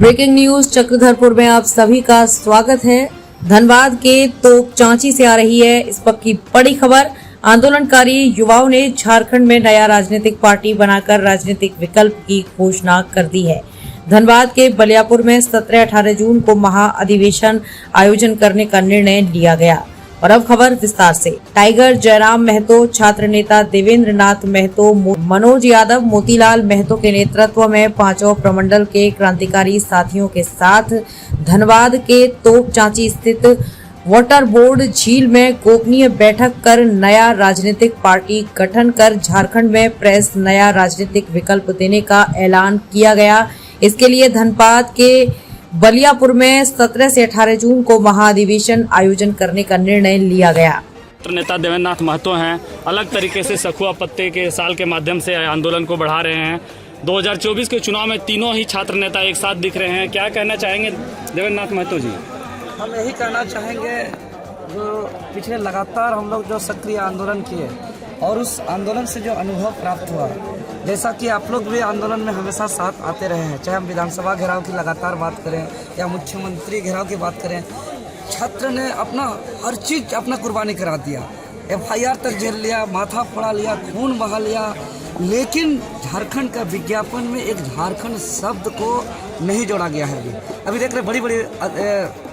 Breaking news Chakradharpur में आप सभी का स्वागत है। धनबाद के तोपचांची से आ रही है इस वक्त की बड़ी खबर। आंदोलनकारी युवाओं ने झारखंड में नया राजनीतिक पार्टी बनाकर राजनीतिक विकल्प की घोषणा कर दी है। धनबाद के बलियापुर में 17-18 जून को महाअधिवेशन आयोजन करने का निर्णय लिया गया। और अब खबर विस्तार से। टाइगर जयराम महतो, छात्र नेता देवेंद्र नाथ महतो, मनोज यादव, मोतीलाल महतो के नेतृत्व में पांचों प्रमंडल के क्रांतिकारी साथियों के साथ धनबाद के तोपचांची स्थित वाटर बोर्ड झील में गोपनीय बैठक कर नया राजनीतिक पार्टी गठन कर झारखंड में प्रेस नया राजनीतिक विकल्प देने का ऐलान किया गया। इसके लिए धनबाद के बलियापुर में 17 से 18 जून को महाअधिवेशन आयोजन करने का निर्णय लिया गया। नेता देवेंद्र नाथ महतो हैं, अलग तरीके से सखुआ पत्ते के साल के माध्यम से आंदोलन को बढ़ा रहे हैं। 2024 के चुनाव में तीनों ही छात्र नेता एक साथ दिख रहे हैं। क्या कहना चाहेंगे देवेंद्र नाथ महतो जी? हम यही कहना चाहेंगे, जो पिछले लगातार हम लोग जो सक्रिय आंदोलन किए और उस आंदोलन से जो अनुभव प्राप्त हुआ, जैसा कि आप लोग भी आंदोलन में हमेशा साथ आते रहे हैं, चाहे हम विधानसभा घेराव की लगातार बात करें या मुख्यमंत्री घेराव की बात करें, छात्र ने अपना हर चीज़ अपना कुर्बानी करा दिया। FIR तक झेल लिया, माथा फोड़ा लिया, खून बहा लिया, लेकिन झारखंड का विज्ञापन में एक झारखंड शब्द को नहीं जोड़ा गया है। अभी देख रहे बड़ी बड़ी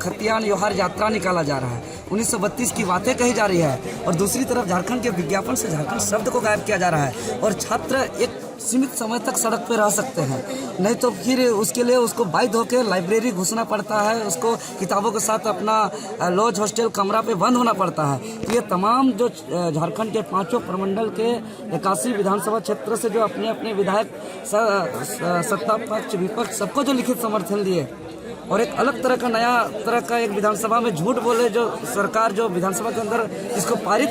खतियान योहार यात्रा निकाला जा रहा है, 1932 की बातें कही जा रही है और दूसरी तरफ झारखंड के विज्ञापन से झारखंड शब्द को गायब किया जा रहा है। और छात्र एक सीमित समय तक सड़क पर रह सकते हैं, नहीं तो फिर उसके लिए उसको बाध्य होकर लाइब्रेरी घुसना पड़ता है, उसको किताबों के साथ अपना लॉज हॉस्टल कमरा पे बंद होना पड़ता है। तो ये तमाम जो झारखंड के पांचों प्रमंडल के 81 विधानसभा क्षेत्र से जो अपने अपने विधायक सत्ता पक्ष विपक्ष सबको जो लिखित समर्थन दिए और एक अलग तरह का नया तरह का एक विधानसभा में झूठ बोले, जो सरकार जो विधानसभा के अंदर इसको पारित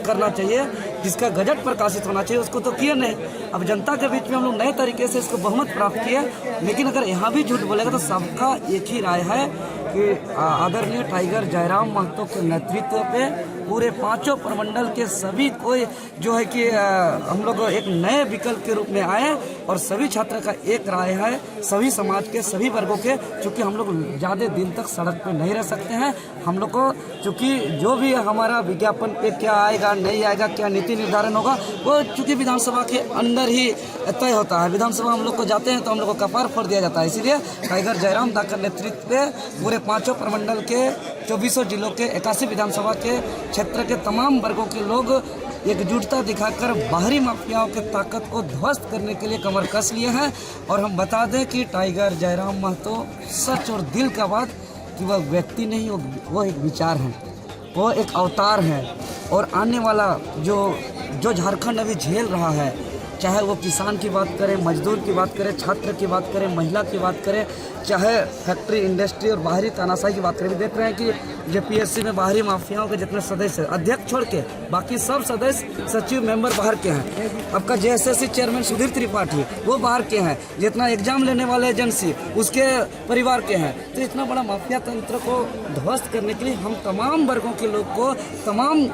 करना चाहिए, जिसका गजट प्रकाशित होना चाहिए, उसको तो किए नहीं। अब जनता के बीच में हम लोग नए तरीके से इसको बहुमत प्राप्त किए, लेकिन अगर यहाँ भी झूठ बोलेगा तो सबका एक ही राय है कि आदरणीय टाइगर जयराम महतो के नेतृत्व पे पूरे पांचों प्रमंडल के सभी कोई जो है कि हम लोग एक नए विकल्प के रूप में आए और सभी छात्र का एक राय है, सभी समाज के सभी वर्गों के, चूँकि हम लोग ज़्यादा दिन तक सड़क पे नहीं रह सकते हैं। हम लोग को चूँकि जो भी हमारा विज्ञापन पे क्या आएगा नहीं आएगा, क्या नीति निर्धारण होगा, वो चूँकि विधानसभा के अंदर ही तय होता है। विधानसभा हम लोग को जाते हैं तो हम लोग को कपार फोड़ दिया जाता है। इसीलिए टाइगर जयराम दा का नेतृत्व में पूरे पांचों प्रमंडल के 24 जिलों के 81 विधानसभा के क्षेत्र के तमाम वर्गों के लोग एकजुटता दिखाकर बाहरी माफियाओं के ताकत को ध्वस्त करने के लिए कमर कस लिए हैं। और हम बता दें कि टाइगर जयराम महतो सच और दिल का बात कि वह व्यक्ति नहीं, वो एक विचार है, वो एक अवतार है। और आने वाला जो झारखंड अभी झेल रहा है, चाहे वो किसान की बात करें, मजदूर की बात करें, छात्र की बात करें, महिला की बात करें, चाहे फैक्ट्री इंडस्ट्री और बाहरी तानाशाही की बात करें, देख रहे हैं कि JPSC में बाहरी माफियाओं के जितने सदस्य, अध्यक्ष छोड़ के बाकी सब सदस्य सचिव मेंबर बाहर के हैं। आपका JSSC चेयरमैन सुधीर त्रिपाठी वो बाहर के हैं, जितना एग्जाम लेने वाले एजेंसी उसके परिवार के हैं। तो इतना बड़ा माफिया तंत्र को ध्वस्त करने के लिए हम तमाम वर्गों के लोग को, तमाम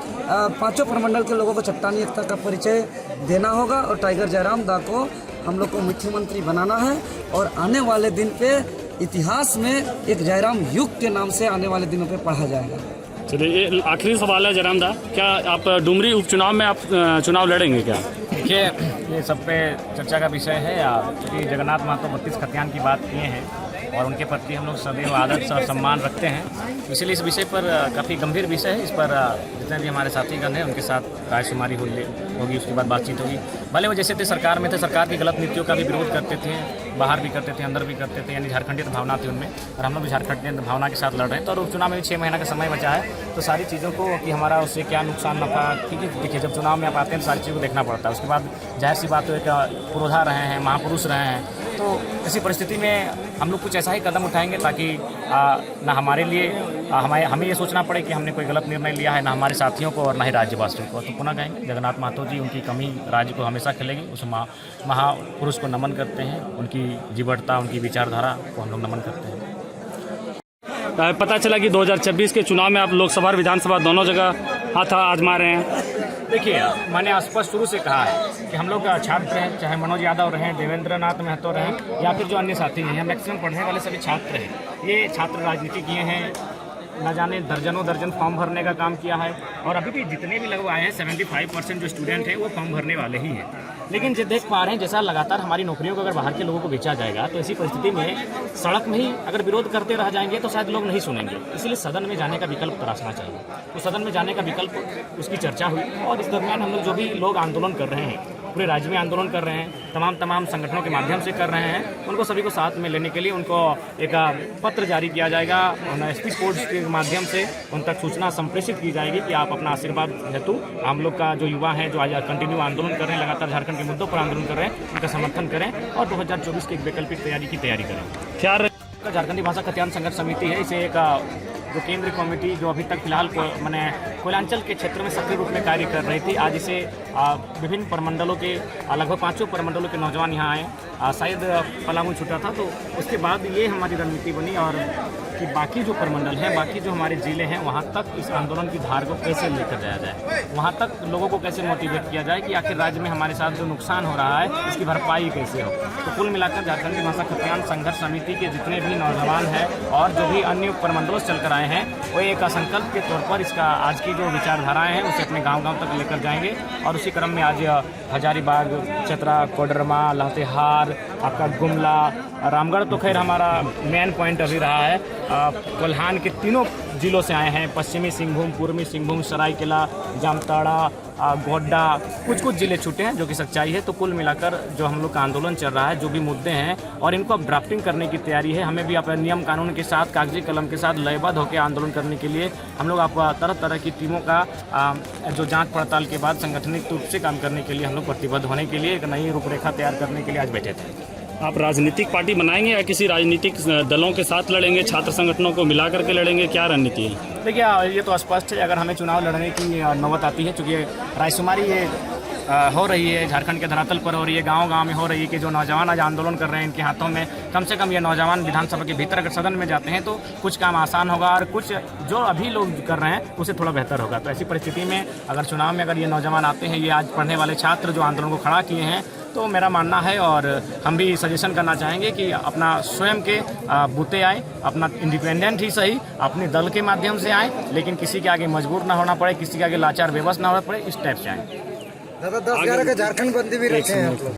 पांचों प्रमंडल के लोगों को चट्टानी एकता का परिचय देना होगा और टाइगर जयराम दा को हम लोग को मुख्यमंत्री बनाना है। और आने वाले दिन पे इतिहास में एक जयराम युग के नाम से आने वाले दिनों पे पढ़ा जाएगा। चलिए, ये आखिरी सवाल है जयराम दा, क्या आप डुमरी उपचुनाव में आप चुनाव लड़ेंगे क्या? देखिए, ये सब पे चर्चा का विषय है। क्योंकि जगन्नाथ महतो 32 खतियान की बात किए हैं और उनके प्रति हम लोग सदैव आदर और सम्मान रखते हैं, इसलिए इस विषय पर काफ़ी गंभीर विषय है। इस पर जितने भी हमारे साथीगण हैं उनके साथ रायशुमारी होगी, उसके बाद बातचीत होगी। भले वो जैसे थे सरकार में थे, सरकार की गलत नीतियों का भी विरोध करते थे, बाहर भी करते थे, अंदर भी करते थे, यानी झारखंडीय भावना थी उनमें, और हम लोग भी झारखंडीय भावना के साथ लड़ रहे हैं। तो और उपचुनाव में भी 6 महीना का समय बचा है, तो सारी चीज़ों को कि हमारा उससे क्या नुकसान नफा, क्योंकि देखिए जब चुनाव में आप आते हैं तो सारी चीज़ों को देखना पड़ता है। उसके बाद जाहिर सी बात, तो एक पुरोधा रहे हैं, महापुरुष रहे हैं, तो ऐसी परिस्थिति में हम लोग कुछ ऐसा ही कदम उठाएंगे ताकि ना हमारे लिए हमें ये सोचना पड़े कि हमने कोई गलत निर्णय लिया है, ना हमारे साथियों को और ना ही राज्यवासियों को। तो पुनः कहेंगे जगन्नाथ महतो जी, उनकी कमी राज्य को हमेशा खिलेगी। उस महापुरुष को नमन करते हैं, उनकी जीवटता, उनकी विचारधारा को हम लोग नमन करते हैं। पता चला कि 2024 के चुनाव में आप लोकसभा और विधानसभा दोनों जगह हाथ आजमा रहे हैं, देखिए, मैंने स्पष्ट शुरू से कहा है कि हम लोग छात्र हैं, चाहे मनोज यादव रहें, देवेंद्र नाथ महतो रहें या फिर जो अन्य साथी हैं, मैक्सिमम पढ़ने वाले सभी छात्र हैं। ये छात्र राजनीति किए हैं, न जाने दर्जन फॉर्म भरने का काम किया है और अभी भी जितने भी लोग आए हैं 75% जो स्टूडेंट हैं वो फॉर्म भरने वाले ही हैं। लेकिन जो देख पा रहे हैं जैसा लगातार हमारी नौकरियों को अगर बाहर के लोगों को बेचा जाएगा तो ऐसी परिस्थिति में सड़क में ही अगर विरोध करते रह जाएंगे तो शायद लोग नहीं सुनेंगे। इसलिए सदन में जाने का विकल्प तलाशना चाहिए। तो सदन में जाने का विकल्प उसकी चर्चा हुई और इस दरमियान हम लोग जो भी लोग आंदोलन कर रहे हैं, पूरे राज्य में आंदोलन कर रहे हैं, तमाम संगठनों के माध्यम से कर रहे हैं, उनको सभी को साथ में लेने के लिए उनको एक पत्र जारी किया जाएगा और एसपी स्पोर्ट्स के माध्यम से उन तक सूचना संप्रेषित की जाएगी कि आप अपना आशीर्वाद हेतु हम लोग का जो युवा है जो आज कंटिन्यू आंदोलन कर रहे हैं, लगातार झारखंड के मुद्दों पर आंदोलन कर रहे हैं, उनका समर्थन करें और 2024 की एक वैकल्पिक तैयारी करें। क्या झारखंडी भाषा खतियान संघर्ष समिति है, इसे एक जो केंद्रीय कमेटी जो अभी तक फिलहाल मैंने कोयलांचल के क्षेत्र में सक्रिय रूप में कार्य कर रही थी, आज इसे विभिन्न प्रमंडलों के लगभग 5 प्रमंडलों के नौजवान यहाँ आए। शायद पलामू छूटा था तो उसके बाद ये हमारी रणनीति बनी और कि बाकी जो प्रमंडल हैं, बाकी जो हमारे ज़िले हैं, वहाँ तक इस आंदोलन की धार को कैसे लेकर जाया जाए, वहाँ तक लोगों को कैसे मोटिवेट किया जाए कि आखिर राज्य में हमारे साथ जो नुकसान हो रहा है इसकी भरपाई कैसे हो। तो कुल मिलाकर झारखंडी भाषा खतियान संघर्ष समिति के जितने भी नौजवान हैं और जो भी अन्य प्रमंडलों से चलकर आए हैं वो एक संकल्प के तौर पर इसका आज की जो विचारधाराएँ हैं उसे अपने गाँव तक लेकर जाएंगे और उसी क्रम में आज हजारीबाग, चतरा, कोडरमा, लातेहार, आपका गुमला, रामगढ़ तो खैर हमारा मेन पॉइंट अभी रहा है। कोल्हान के तीनों जिलों से आए हैं, पश्चिमी सिंहभूम, पूर्वी सिंहभूम, सरायकेला, जामताड़ा, गोड्डा, कुछ जिले छूटे हैं जो कि सच्चाई है। तो कुल मिलाकर जो हम लोग का आंदोलन चल रहा है, जो भी मुद्दे हैं और इनको अब ड्राफ्टिंग करने की तैयारी है। हमें भी अपने नियम कानून के साथ, कागजी कलम के साथ लयबद्ध होकर आंदोलन करने के लिए हम लोग आप तरह की टीमों का जो जांच पड़ताल के बाद संगठनिक रूप से काम करने के लिए हम लोग प्रतिबद्ध होने के लिए एक नई रूपरेखा तैयार करने के लिए आज बैठे थे। आप राजनीतिक पार्टी बनाएंगे या किसी राजनीतिक दलों के साथ लड़ेंगे, छात्र संगठनों को मिला करके लड़ेंगे, क्या रणनीति है? देखिए, ये तो स्पष्ट है, अगर हमें चुनाव लड़ने की नौबत आती है, चूँकि रायशुमारी ये हो रही है, झारखंड के धरातल पर हो रही है, गांव में हो रही है कि जो नौजवान आज आंदोलन कर रहे हैं इनके हाथों में कम से कम ये नौजवान विधानसभा के भीतर अगर सदन में जाते हैं तो कुछ काम आसान होगा और कुछ जो अभी लोग कर रहे हैं उसे थोड़ा बेहतर होगा। तो ऐसी परिस्थिति में अगर चुनाव में अगर ये नौजवान आते हैं, ये आज पढ़ने वाले छात्र जो आंदोलन को खड़ा किए हैं, तो मेरा मानना है और हम भी सजेशन करना चाहेंगे कि अपना स्वयं के बूते आए, अपना इंडिपेंडेंट ही सही, अपने दल के माध्यम से आए, लेकिन किसी के आगे मजबूर ना होना पड़े, किसी के आगे लाचार बेबस ना होना पड़े, इस टाइप से आए। दादा 10-11 का झारखंड बंदी भी रखे हैं आप लोग।